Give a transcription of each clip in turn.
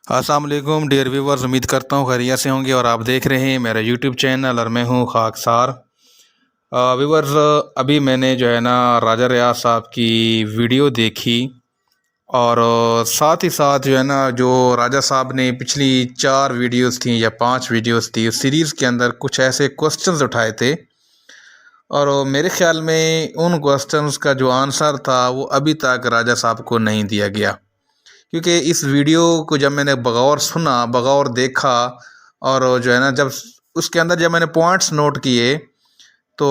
अस्सलाम वालेकुम dear viewers, उम्मीद करता हूँ खैरियत से होंगे और आप देख रहे हैं मेरा यूट्यूब चैनल और मैं हूँ खाकसार। व्यूवर्स, अभी मैंने जो है ना राजा रियाज साहब की वीडियो देखी और साथ ही साथ जो है ना जो राजा साहब ने पिछली 4 वीडियोस थी या 5 वीडियोस थी उस सीरीज़ के अंदर कुछ ऐसे क्वेश्चंस उठाए थे और मेरे ख्याल में उन क्वेश्चंस का जो आंसर था वो अभी तक राजा साहब को नहीं दिया गया। क्योंकि इस वीडियो को जब मैंने बगौर सुना, बगौर देखा और जो है ना जब उसके अंदर जब मैंने पॉइंट्स नोट किए तो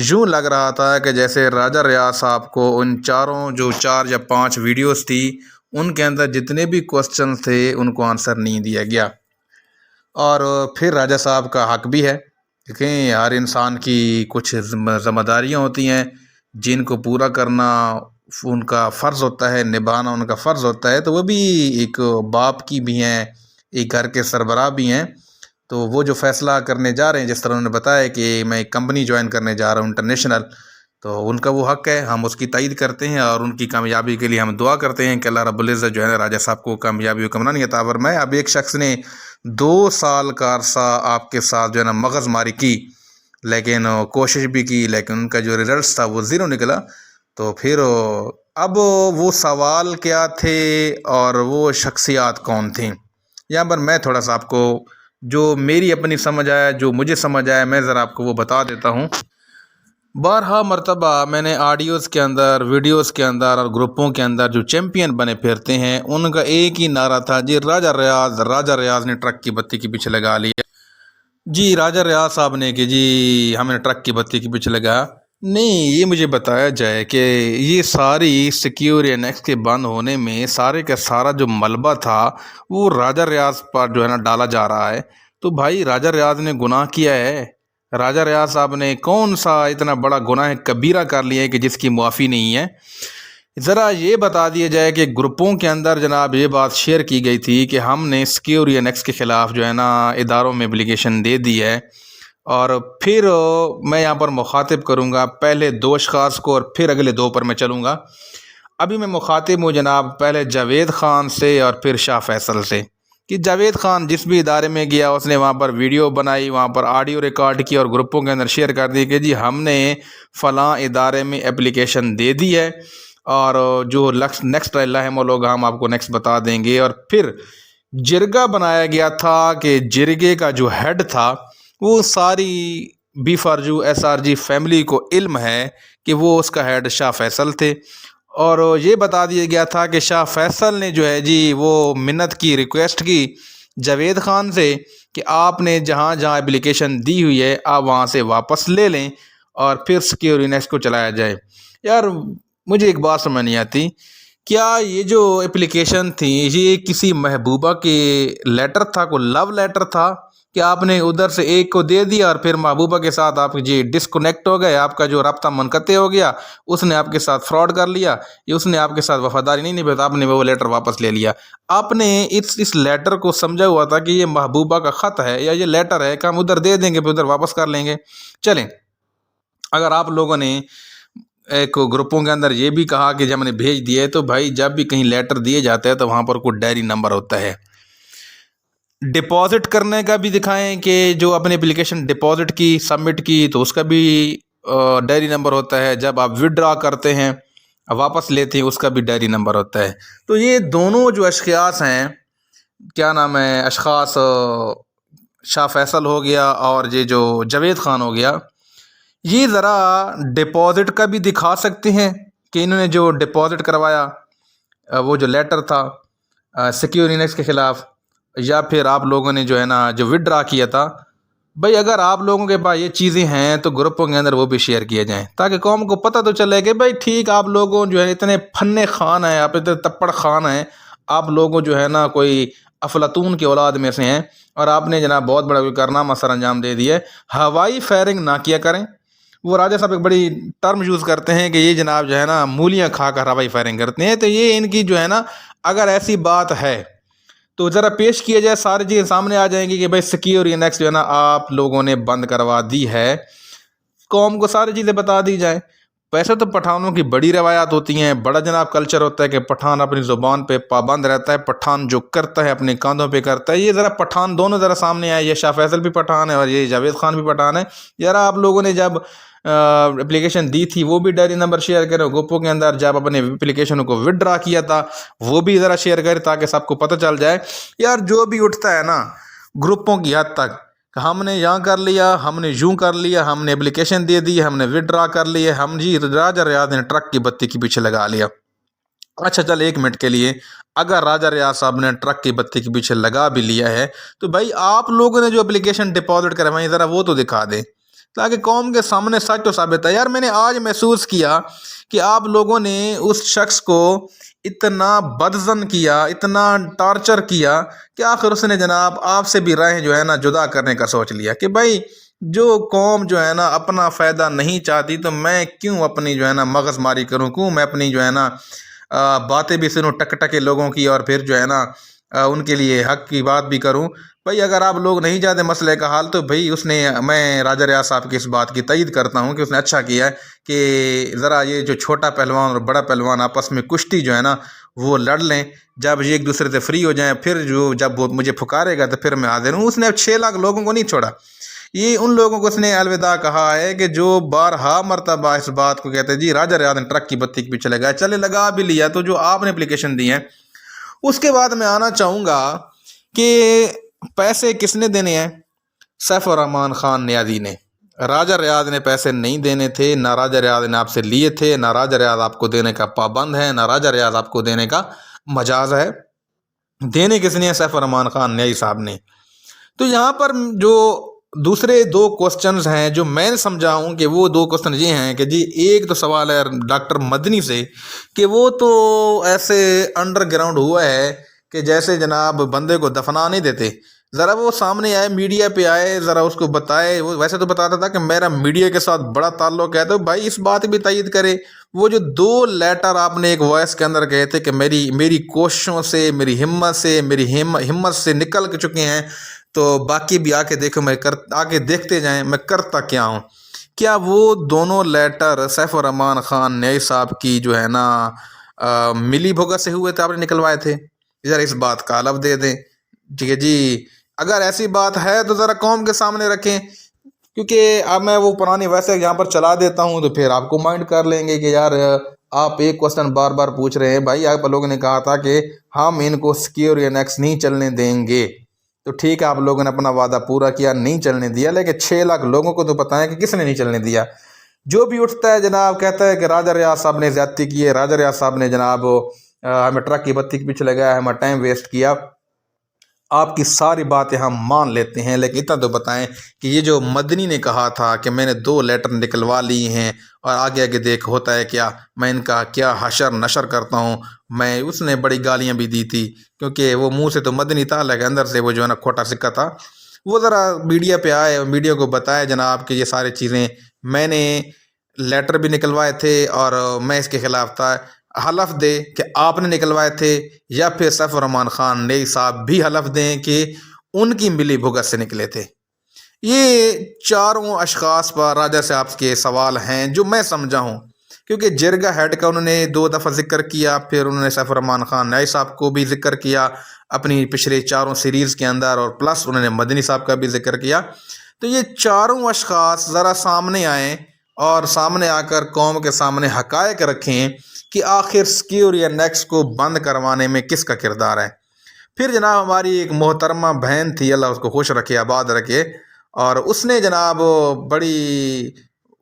यूँ लग रहा था कि जैसे राजा रियाज साहब को उन चारों जो 4 या 5 वीडियोस थी उनके अंदर जितने भी क्वेश्चन थे उनको आंसर नहीं दिया गया। और फिर राजा साहब का हक भी है, देखें हर इंसान की कुछ ज़िम्मेदारियाँ होती हैं जिनको पूरा करना उनका फ़र्ज़ होता है, निभाना उनका फ़र्ज़ होता है। तो वो भी एक बाप की भी हैं, एक घर के सरबराह भी हैं। तो वो जो फ़ैसला करने जा रहे हैं, जिस तरह उन्होंने बताया कि मैं एक कंपनी ज्वाइन करने जा रहा हूँ इंटरनेशनल, तो उनका वो हक़ है, हम उसकी तायीद करते हैं और उनकी कामयाबी के लिए हम दुआ करते हैं कि अल्लाह रब्बुल इज़्ज़त जो है ना राजा साहब को कामयाबी हुक्मरानी अता फरमाए। अब एक शख्स ने 2 साल का अरसा आपके साथ जो है ना मगज़मारी की, लेकिन कोशिश भी की, लेकिन उनका जो रिज़ल्ट्स था वो ज़ीरो निकला। तो फिर अब वो सवाल क्या थे और वो शख्सियत कौन थी, यहाँ पर मैं थोड़ा सा आपको जो मेरी अपनी समझ आया, जो मुझे समझ आया, मैं ज़रा आपको वो बता देता हूँ। बारहा मरतबा मैंने ऑडियोज़ के अंदर, वीडियोज़ के अंदर और ग्रुपों के अंदर जो चैम्पियन बने फिरते हैं उनका एक ही नारा था, जी राजा रियाज ने ट्रक की बत्ती के पीछे लगा लिया। जी राजा रियाज साहब ने कि जी हमने ट्रक की बत्ती के पीछे लगाया। नहीं, ये मुझे बताया जाए कि ये सारी सिक्योर एनेक्स के बंद होने में सारे का सारा जो मलबा था वो राजा रियाज पर जो है ना डाला जा रहा है। तो भाई राजा रियाज ने गुनाह किया है? राजा रियाज साहब ने कौन सा इतना बड़ा गुनाह कबीरा कर लिया है कि जिसकी मुआफ़ी नहीं है? ज़रा ये बता दिया जाए कि ग्रुपों के अंदर जनाब ये बात शेयर की गई थी कि हमने सिक्योर एनेक्स के ख़िलाफ़ जो है ना इदारों में एप्लीकेशन दे दी है। और फिर मैं यहाँ पर मुखातिब करूँगा पहले 2 अशख़ास को और फिर अगले 2 पर मैं चलूँगा। अभी मैं मुखातिब हूँ जनाब पहले जावेद ख़ान से और फिर शाह फैसल से, कि जावेद ख़ान जिस भी इदारे में गया उसने वहाँ पर वीडियो बनाई, वहाँ पर ऑडियो रिकॉर्ड की और ग्रुपों के अंदर शेयर कर दी कि जी हमने फ़लाँ इदारे में एप्लीकेशन दे दी है और जो नेक्स्ट अल्लाह लोग हम आपको नेक्स्ट बता देंगे। और फिर जिरगा बनाया गया था कि जिरगे का जो हेड था वो सारी B4G SRG फैमिली को इल्म है कि वो उसका हेड शाह फैसल थे। और ये बता दिया गया था कि शाह फैसल ने जो है जी वो मिन्नत की, रिक्वेस्ट की जावेद ख़ान से कि आपने जहाँ जहाँ एप्लीकेशन दी हुई है आप वहाँ से वापस ले लें और फिर सिक्योर एनेक्स को चलाया जाए। यार मुझे एक बात समझ नहीं आती, क्या ये जो एप्लीकेशन थी ये किसी महबूबा के लेटर था, कोई लव लेटर था कि आपने उधर से एक को दे दिया और फिर महबूबा के साथ आप जी डिस्कनेक्ट हो गए, आपका जो रब्ता मुनक़ते हो गया, उसने आपके साथ फ्रॉड कर लिया, ये उसने आपके साथ वफादारी नहीं निभाई, आपने वो लेटर वापस ले लिया। आपने इस लेटर को समझा हुआ था कि ये महबूबा का ख़त है या ये लेटर है कि हम उधर दे देंगे फिर उधर वापस कर लेंगे। चलें, अगर आप लोगों ने एक ग्रुपों के अंदर ये भी कहा कि जब हमने भेज दिए, तो भाई जब भी कहीं लेटर दिए जाते हैं तो वहाँ पर कोई डायरी नंबर होता है। डिपॉज़िट करने का भी दिखाएं कि जो अपनी एप्लीकेशन डिपॉज़िट की, सबमिट की, तो उसका भी डायरी नंबर होता है। जब आप विड्रा करते हैं, वापस लेते हैं, उसका भी डायरी नंबर होता है। तो ये दोनों जो अशख़ास हैं, क्या नाम है, अशख़ास शाह फैसल हो गया और ये जो जावेद ख़ान हो गया, ये ज़रा डिपॉज़िट का भी दिखा सकते हैं कि इन्होंने जो डिपॉज़िट करवाया वो जो लेटर था सिक्योर एनेक्स के ख़िलाफ़, या फिर आप लोगों ने जो है ना जो विड्रा किया था। भाई अगर आप लोगों के पास ये चीज़ें हैं तो ग्रुपों के अंदर वो भी शेयर किए जाएं ताकि कौम को पता तो चले कि भाई ठीक आप लोगों जो है इतने फन्ने खान हैं, आप इतने तप्पड़ खान हैं, आप लोगों जो है ना कोई अफलातून की औलाद में से हैं और आपने जनाब बहुत बड़ा कोई कारनामा सर अंजाम दे दिया है। हवाई फायरिंग ना किया करें। वो राजा साहब एक बड़ी टर्म यूज़ करते हैं कि ये जनाब जो है ना मूलियाँ खा कर हवाई फायरिंग करते हैं। तो ये इनकी जो है ना अगर ऐसी बात है तो ज़रा पेश किया जाए, सारी चीज़ें सामने आ जाएंगी कि भाई सिक्योर एनेक्स जो है ना आप लोगों ने बंद करवा दी है, कौम को सारी चीज़ें बता दी जाए। वैसे तो पठानों की बड़ी रवायात होती हैं, बड़ा जनाब कल्चर होता है कि पठान अपनी ज़ुबान पे पाबंद रहता है, पठान जो करता है अपने कांधों पे करता है। ये ज़रा पठान दोनों ज़रा सामने आए, ये शाह फैसल भी पठान है और ये जावेद खान भी पठान है। ज़रा आप लोगों ने जब एप्लीकेशन दी थी वो भी डायरी नंबर शेयर करें, ग्रुपों के अंदर जब अपने एप्लीकेशन को विड्रा किया था वो भी ज़रा शेयर करें ताकि सबको पता चल जाए। यार जो भी उठता है ना ग्रुपों की हद तक, हमने यहाँ कर लिया, हमने यूँ कर लिया, हमने एप्लीकेशन दे दी, हमने विड्रा कर लिया, हम जी राजा रियाज ने ट्रक की बत्ती के पीछे लगा लिया। अच्छा चल 1 मिनट के लिए, अगर राजा रियाज साहब ने ट्रक की बत्ती के पीछे लगा भी लिया है तो भाई आप लोगों ने जो एप्लीकेशन डिपॉजिट करवाई ज़रा वो तो दिखा दें ताकि कौम के सामने सच तो साबित है। यार मैंने आज महसूस किया कि आप लोगों ने उस शख्स को इतना बदज़न किया, इतना टॉर्चर किया कि आखिर उसने जनाब आपसे भी राहें जो है ना जुदा करने का सोच लिया कि भाई जो कौम जो है ना अपना फ़ायदा नहीं चाहती तो मैं क्यों अपनी जो है ना मगज़मारी करूँ, क्यों मैं अपनी जो है ना बातें भी सुनूँ टके लोगों की और फिर जो है ना उनके लिए हक की बात भी करूं। भाई अगर आप लोग नहीं जानते मसले का हाल तो भाई उसने, मैं राजा रियाज साहब की इस बात की तईद करता हूं कि उसने अच्छा किया है कि ज़रा ये जो छोटा पहलवान और बड़ा पहलवान आपस में कुश्ती जो है ना वो लड़ लें, जब ये एक दूसरे से फ्री हो जाएं फिर जो जब वो मुझे फुकारेगा तो फिर मैं हाजिर हूँ। उसने अब 6 लाख लोगों को नहीं छोड़ा, ये उन लोगों को उसने अलविदा कहा है कि जो बारहा मरतबा इस बात को कहते हैं जी राजा रियाज ने ट्रक की बत्ती के पीछे लगाया, चले लगा भी लिया तो जो आपने एप्लीकेशन दी है। उसके बाद मैं आना चाहूँगा कि पैसे किसने देने हैं? सैफ-उर-रहमान खान नियाज़ी ने। राजा रियाज ने पैसे नहीं देने थे, ना राजा रियाज ने आपसे लिए थे, ना राजा रियाज आपको देने का पाबंद है, ना राजा रियाज आपको देने का मजाज है। देने किसने है? सैफ-उर-रहमान खान नियाज़ी साहब ने। तो यहाँ पर जो दूसरे 2 क्वेश्चंस हैं जो मैं समझा हूँ कि वो 2 क्वेश्चन ये हैं कि जी एक तो सवाल है डॉक्टर मदनी से कि वो तो ऐसे अंडरग्राउंड हुआ है कि जैसे जनाब बंदे को दफना नहीं देते, ज़रा वो सामने आए, मीडिया पे आए, ज़रा उसको बताए। वो वैसे तो बताता था कि मेरा मीडिया के साथ बड़ा ताल्लुक़ है, तो भाई इस बात भी तईद करे। वो जो 2 लेटर आपने एक वॉइस के अंदर कहे थे कि मेरी कोशिशों से, मेरी हिम्मत से, मेरी हिम्मत से निकल के चुके हैं, तो बाकी भी आके देखो, आके देखते जाएं मैं करता क्या हूँ। क्या वो दोनों लेटर सैफ-उर-रहमान खान नियाज़ी साहब की जो है ना मिली भगत से हुए थे, आपने निकलवाए थे? ज़रा इस बात का हलफ दे दें। ठीक है जी, अगर ऐसी बात है तो ज़रा कौम के सामने रखें, क्योंकि अब मैं वो पुरानी वैसे यहाँ पर चला देता हूँ तो फिर आपको माइंड कर लेंगे कि यार आप एक क्वेश्चन बार बार पूछ रहे हैं। भाई आप लोगों ने कहा था कि हम इनको सिक्योर या नेक्स्ट नहीं चलने देंगे, तो ठीक है आप लोगों ने अपना वादा पूरा किया, नहीं चलने दिया, लेकिन 6 लाख लोगों को तो बताएं कि किसने नहीं चलने दिया। जो भी उठता है जनाब कहता है कि राजा रियाज साहब ने ज़्यादती की है, राजा रियाज साहब ने जनाब हमें ट्रक की बत्ती के पीछे लगाया, हमें टाइम वेस्ट किया। आपकी सारी बातें हम मान लेते हैं, लेकिन इतना तो बताएं कि ये जो मदनी ने कहा था कि मैंने 2 लेटर निकलवा ली हैं और आगे आगे देख होता है क्या, मैं इनका क्या हशर नशर करता हूँ। मैं उसने बड़ी गालियाँ भी दी थी क्योंकि वो मुंह से तो मदनी था लेकिन अंदर से वो जो है ना खोटा सिक्का था। वो ज़रा मीडिया पे आए और मीडिया को बताया जनाब कि ये सारी चीज़ें मैंने लेटर भी निकलवाए थे और मैं इसके ख़िलाफ़ था। हलफ दे कि आपने निकलवाए थे, या फिर सैफ-उर-रहमान खान नियाज़ी साहब भी हलफ दें कि उनकी मिली भुगत से निकले थे। ये चारों अशख़ास पर राजा साहब के सवाल हैं जो मैं समझा हूँ, क्योंकि जिरगा हेड का उन्होंने 2 दफ़ा ज़िक्र किया, फिर उन्होंने सैफ-उर-रहमान खान नियाज़ी साहब को भी ज़िक्र किया अपनी पिछले 4 सीरीज़ के अंदर, और प्लस उन्होंने मदनी साहब का भी ज़िक्र किया। तो ये चारों अशख़ास ज़रा सामने आएँ और सामने आकर कौम के सामने हक़ाइक़ रखें कि आखिर सिक्योर या नेक्स्ट को बंद करवाने में किसका किरदार है। फिर जनाब हमारी एक मोहतरमा बहन थी, अल्लाह उसको खुश रखे आबाद रखे, और उसने जनाब बड़ी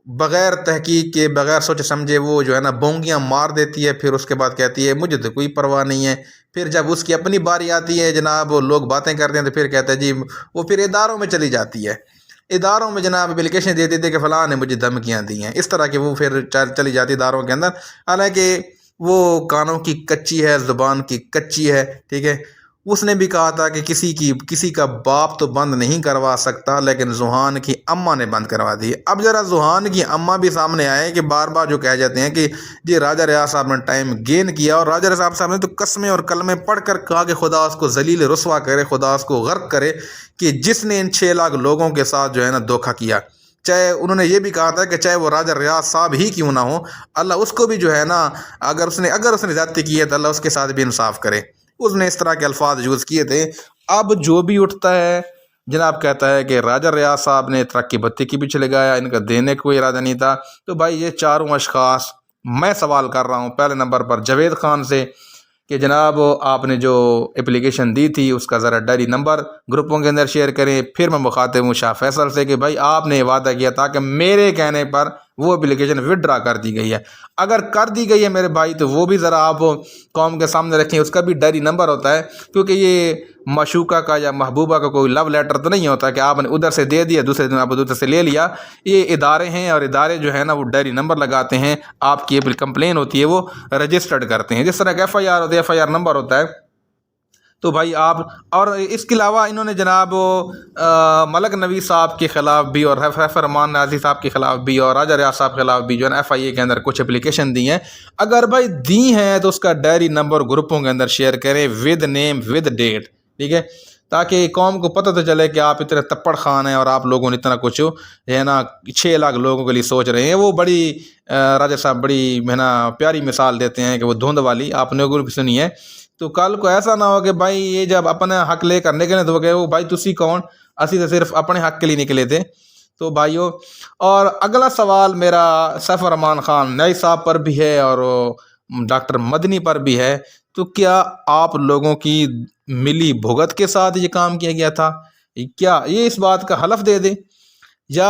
बग़ैर तहकीक के बग़ैर सोचे समझे वो जो है ना बोंगियाँ मार देती है, फिर उसके बाद कहती है मुझे तो कोई परवाह नहीं है। फिर जब उसकी अपनी बारी आती है जनाब लोग बातें करते हैं तो फिर कहता है जी, वो फिर इदारों में चली जाती है। इदारों में जनाब एप्लीकेशन देते थे कि फ़लाँ ने मुझे धमकियाँ दी हैं, इस तरह के वो फिर चली जाती इदारों के अंदर। हालांकि वो कानों की कच्ची है, ज़ुबान की कच्ची है, ठीक है। उसने भी कहा था कि किसी का बाप तो बंद नहीं करवा सकता, लेकिन ज़ुहान की अम्मा ने बंद करवा दी। अब ज़रा ज़ुहान की अम्मा भी सामने आए कि बार बार जो कह जाते हैं कि जी राजा रियाज साहब ने टाइम गेन किया, और राजा रियाज साहब ने तो कस्में और कलमें पढ़ कर कहा कि खुदा उसको जलील रुसवा करे, खुदा उसको गर्क करे कि जिसने इन 6 लाख लोगों के साथ जो है ना धोखा किया। چاہے انہوں نے یہ بھی کہا تھا کہ چاہے وہ راجہ ریاض صاحب ہی کیوں نہ ہو، اللہ اس کو بھی جو ہے نا اگر اس نے زیادتی کی ہے تو اللہ اس کے ساتھ بھی انصاف کرے۔ اس نے اس طرح کے الفاظ یوز کیے تھے۔ اب جو بھی اٹھتا ہے جناب کہتا ہے کہ راجہ ریاض صاحب نے ترقی بتی کے پیچھے لگایا، ان کا دینے کا کوئی ارادہ نہیں تھا۔ تو بھائی یہ چاروں اشخاص میں سوال کر رہا ہوں پہلے نمبر پر جاوید خان سے کہ جناب آپ نے جو اپلیکیشن دی تھی اس کا ذرا ڈائری نمبر گروپوں کے اندر شیئر کریں۔ پھر میں مخاطب ہوں شاہ فیصل سے کہ بھائی آپ نے وعدہ کیا تھا کہ میرے کہنے پر وہ اپلیکیشن وڈرا کر دی گئی ہے، اگر کر دی گئی ہے میرے بھائی تو وہ بھی ذرا آپ قوم کے سامنے رکھیں، اس کا بھی ڈائری نمبر ہوتا ہے، کیونکہ یہ معشوقہ کا یا محبوبہ کا کوئی لو لیٹر تو نہیں ہوتا کہ آپ نے ادھر سے دے دیا دوسرے دن آپ ادھر سے لے لیا۔ یہ ادارے ہیں اور ادارے جو ہے نا وہ ڈائری نمبر لگاتے ہیں، آپ کی کمپلین ہوتی ہے وہ رجسٹرڈ کرتے ہیں، جس طرح کہ ایف آئی آر ہوتی ہے ایف آئی آر نمبر ہوتا ہے۔ تو بھائی آپ اور اس کے علاوہ انہوں نے جناب ملک نوی صاحب کے خلاف بھی اور رحمان نازی صاحب کے خلاف بھی اور راجہ ریاض صاحب کے خلاف بھی جو ہے نا ایف آئی اے کے اندر کچھ اپلیکیشن دی ہیں۔ اگر بھائی دی ہیں تو اس کا ڈائری نمبر گروپوں کے اندر شیئر کریں ود نیم ود ڈیٹ، ٹھیک ہے، تاکہ قوم کو پتہ تو چلے کہ آپ اتنے تپڑ خان ہیں اور آپ لوگوں نے اتنا کچھ جو ہے نا 6 لاکھ لوگوں کے لیے سوچ رہے ہیں۔ وہ بڑی راجہ صاحب بڑی ہے نا پیاری مثال دیتے ہیں کہ وہ دھند والی آپ نے بھی سنی ہے۔ تو کل کو ایسا نہ ہو کہ بھائی یہ جب اپنے حق لے کر نکلے تو وہ کہے وہ بھائی تسی کون، اسی تو صرف اپنے حق کے لیے نکلے تھے۔ تو بھائیو اور اگلا سوال میرا سیف الرحمان خان نئی صاحب پر بھی ہے اور ڈاکٹر مدنی پر بھی ہے۔ تو کیا آپ لوگوں کی ملی بھگت کے ساتھ یہ کام کیا گیا تھا؟ کیا یہ اس بات کا حلف دے دے، یا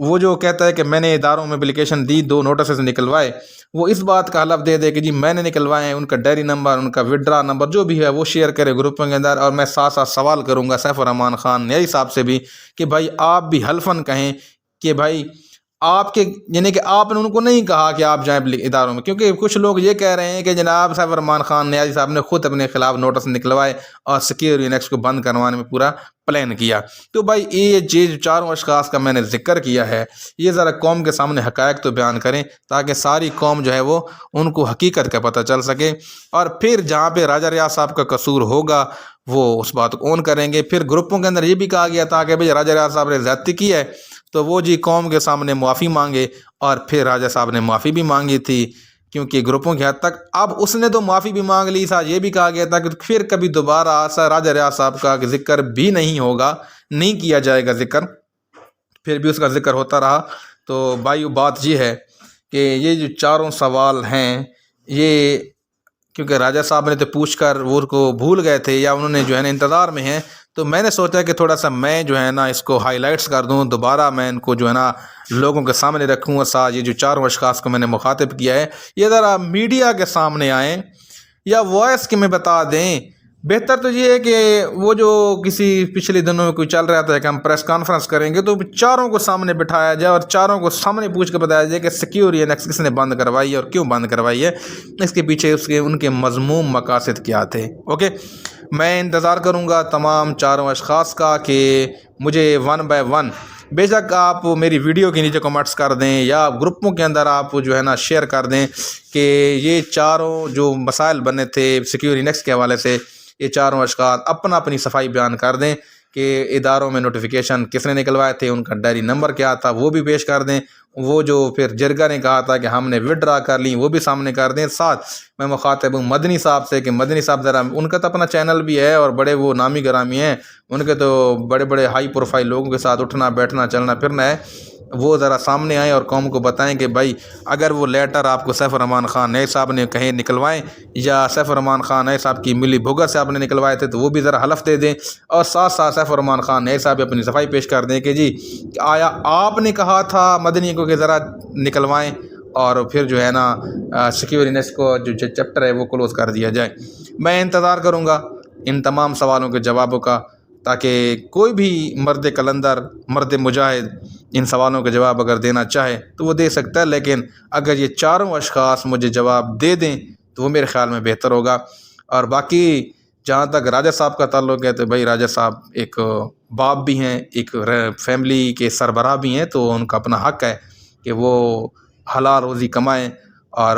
وہ جو کہتا ہے کہ میں نے اداروں میں اپلیکیشن دی 2 نوٹسز نکلوائے، وہ اس بات کا حلف دے دے کہ جی میں نے نکلوائے ہیں، ان کا ڈائری نمبر ان کا وڈرا نمبر جو بھی ہے وہ شیئر کرے گروپوں کے اندر۔ اور میں ساتھ ساتھ سوال کروں گا سیف الرحمان خان نئی صاحب سے بھی کہ بھائی آپ بھی حلفاً کہیں کہ بھائی آپ کے یعنی کہ آپ نے ان کو نہیں کہا کہ آپ جائیں اداروں میں، کیونکہ کچھ لوگ یہ کہہ رہے ہیں کہ جناب سیف الرحمان خان نیازی صاحب نے خود اپنے خلاف نوٹس نکلوائے اور سکیورٹی انیکس کو بند کروانے میں پورا پلان کیا۔ تو بھائی یہ چیز چاروں اشخاص کا میں نے ذکر کیا ہے، یہ ذرا قوم کے سامنے حقائق تو بیان کریں تاکہ ساری قوم جو ہے وہ ان کو حقیقت کا پتہ چل سکے، اور پھر جہاں پہ راجہ ریاض صاحب کا قصور ہوگا وہ اس بات کو اون کریں گے۔ پھر گروپوں کے اندر یہ بھی کہا گیا تھا کہ بھئی راجہ ریاض صاحب نے زیادتی کی ہے تو وہ جی قوم کے سامنے معافی مانگے، اور پھر راجہ صاحب نے معافی بھی مانگی تھی کیونکہ گروپوں کی حد تک اب اس نے تو معافی بھی مانگ لی تھا۔ یہ بھی کہا گیا تھا کہ پھر کبھی دوبارہ راجہ ریاض صاحب کا ذکر بھی نہیں ہوگا، نہیں کیا جائے گا ذکر، پھر بھی اس کا ذکر ہوتا رہا۔ تو بھائی بات یہ ہے کہ یہ جو چاروں سوال ہیں یہ کیونکہ راجہ صاحب نے تو پوچھ کر وہ کو بھول گئے تھے یا انہوں نے جو ہے نا انتظار میں ہیں، تو میں نے سوچا کہ تھوڑا سا میں جو ہے نا اس کو ہائی لائٹس کر دوں، دوبارہ میں ان کو جو ہے نا لوگوں کے سامنے رکھوں، اور ساتھ یہ جو چاروں اشخاص کو میں نے مخاطب کیا ہے یہ ذرا میڈیا کے سامنے آئیں یا وائس کے میں بتا دیں۔ بہتر تو یہ ہے کہ وہ جو کسی پچھلے دنوں میں کوئی چل رہا تھا کہ ہم پریس کانفرنس کریں گے تو چاروں کو سامنے بٹھایا جائے اور چاروں کو سامنے پوچھ کے بتایا جائے کہ سیکیورٹی انیکس کس نے بند کروائی ہے اور کیوں بند کروائی ہے، اس کے پیچھے ان کے مذموم مقاصد کیا تھے۔ اوکے، میں انتظار کروں گا تمام چاروں اشخاص کا کہ مجھے 1 بائی 1 بے شک آپ میری ویڈیو کے نیچے کمنٹس کر دیں یا گروپوں کے اندر آپ جو ہے نا شیئر کر دیں کہ یہ چاروں جو مسائل بنے تھے سیکیورٹی انیکس کے حوالے سے، یہ چاروں اشخاص اپنی صفائی بیان کر دیں کہ اداروں میں نوٹیفیکیشن کس نے نکلوائے تھے، ان کا ڈائری نمبر کیا تھا وہ بھی پیش کر دیں، وہ جو پھر جرگا نے کہا تھا کہ ہم نے وڈرا کر لی وہ بھی سامنے کر دیں۔ ساتھ میں مخاطب ہوں مدنی صاحب سے کہ مدنی صاحب ذرا ان کا تو اپنا چینل بھی ہے اور بڑے وہ نامی گرامی ہیں، ان کے تو بڑے بڑے ہائی پروفائل لوگوں کے ساتھ اٹھنا بیٹھنا چلنا پھرنا ہے، وہ ذرا سامنے آئیں اور قوم کو بتائیں کہ بھائی اگر وہ لیٹر آپ کو سیف الرحمان خان نئی صاحب نے کہیں نکلوائیں یا سیف الرحمان خان نئی صاحب کی ملی بھگت سے آپ نے نکلوائے تھے تو وہ بھی ذرا حلف دے دیں، اور ساتھ ساتھ سیف الرحمان خان نئی صاحب اپنی صفائی پیش کر دیں کہ جی آیا آپ نے کہا تھا مدنی کو کہ ذرا نکلوائیں، اور پھر جو ہے نا سیکیورٹی انیکس کو جو چیپٹر ہے وہ کلوز کر دیا جائے۔ میں انتظار کروں گا ان تمام سوالوں کے جوابوں کا، تاکہ کوئی بھی مرد کلندر مرد مجاہد ان سوالوں کے جواب اگر دینا چاہے تو وہ دے سکتا ہے، لیکن اگر یہ چاروں اشخاص مجھے جواب دے دیں تو وہ میرے خیال میں بہتر ہوگا۔ اور باقی جہاں تک راجہ صاحب کا تعلق ہے تو بھائی راجہ صاحب ایک باپ بھی ہیں، ایک فیملی کے سربراہ بھی ہیں، تو ان کا اپنا حق ہے کہ وہ حلال روزی کمائیں، اور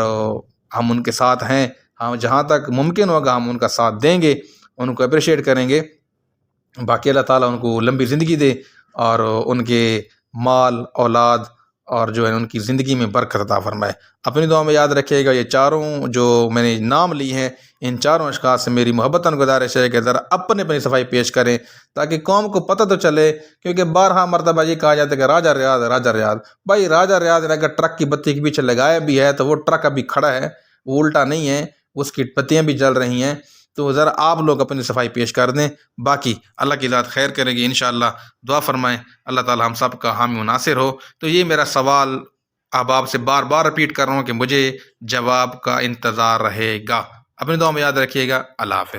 ہم ان کے ساتھ ہیں، ہم جہاں تک ممکن ہوگا ہم ان کا ساتھ دیں گے، ان کو اپریشیٹ کریں گے۔ باقی اللہ تعالیٰ ان کو لمبی زندگی دے اور ان کے مال، اولاد اور جو ہے ان کی زندگی میں برکت عطا فرمائے۔ اپنی دعا میں یاد رکھیے گا۔ یہ چاروں جو میں نے نام لی ہیں، ان چاروں اشخاص سے میری محبتاً گزارش ہے کہ ذرا اپنی صفائی پیش کریں تاکہ قوم کو پتہ تو چلے، کیونکہ بارہا مرتبہ یہ کہا جاتا ہے کہ راجہ ریاض، راجہ ریاض۔ بھائی راجہ ریاض اگر ٹرک کی بتی کے پیچھے لگایا بھی ہے تو وہ ٹرک ابھی کھڑا ہے، وہ الٹا نہیں ہے، اس کی بتیاں بھی جل رہی ہیں۔ تو ذرا آپ لوگ اپنی صفائی پیش کر دیں، باقی اللہ کی ذات خیر کرے گی انشاءاللہ۔ دعا فرمائیں اللہ تعالی ہم سب کا حامی و ناصر ہو۔ تو یہ میرا سوال آپ سے بار بار رپیٹ کر رہا ہوں کہ مجھے جواب کا انتظار رہے گا۔ اپنی دعا میں یاد رکھیے گا۔ اللہ حافظ۔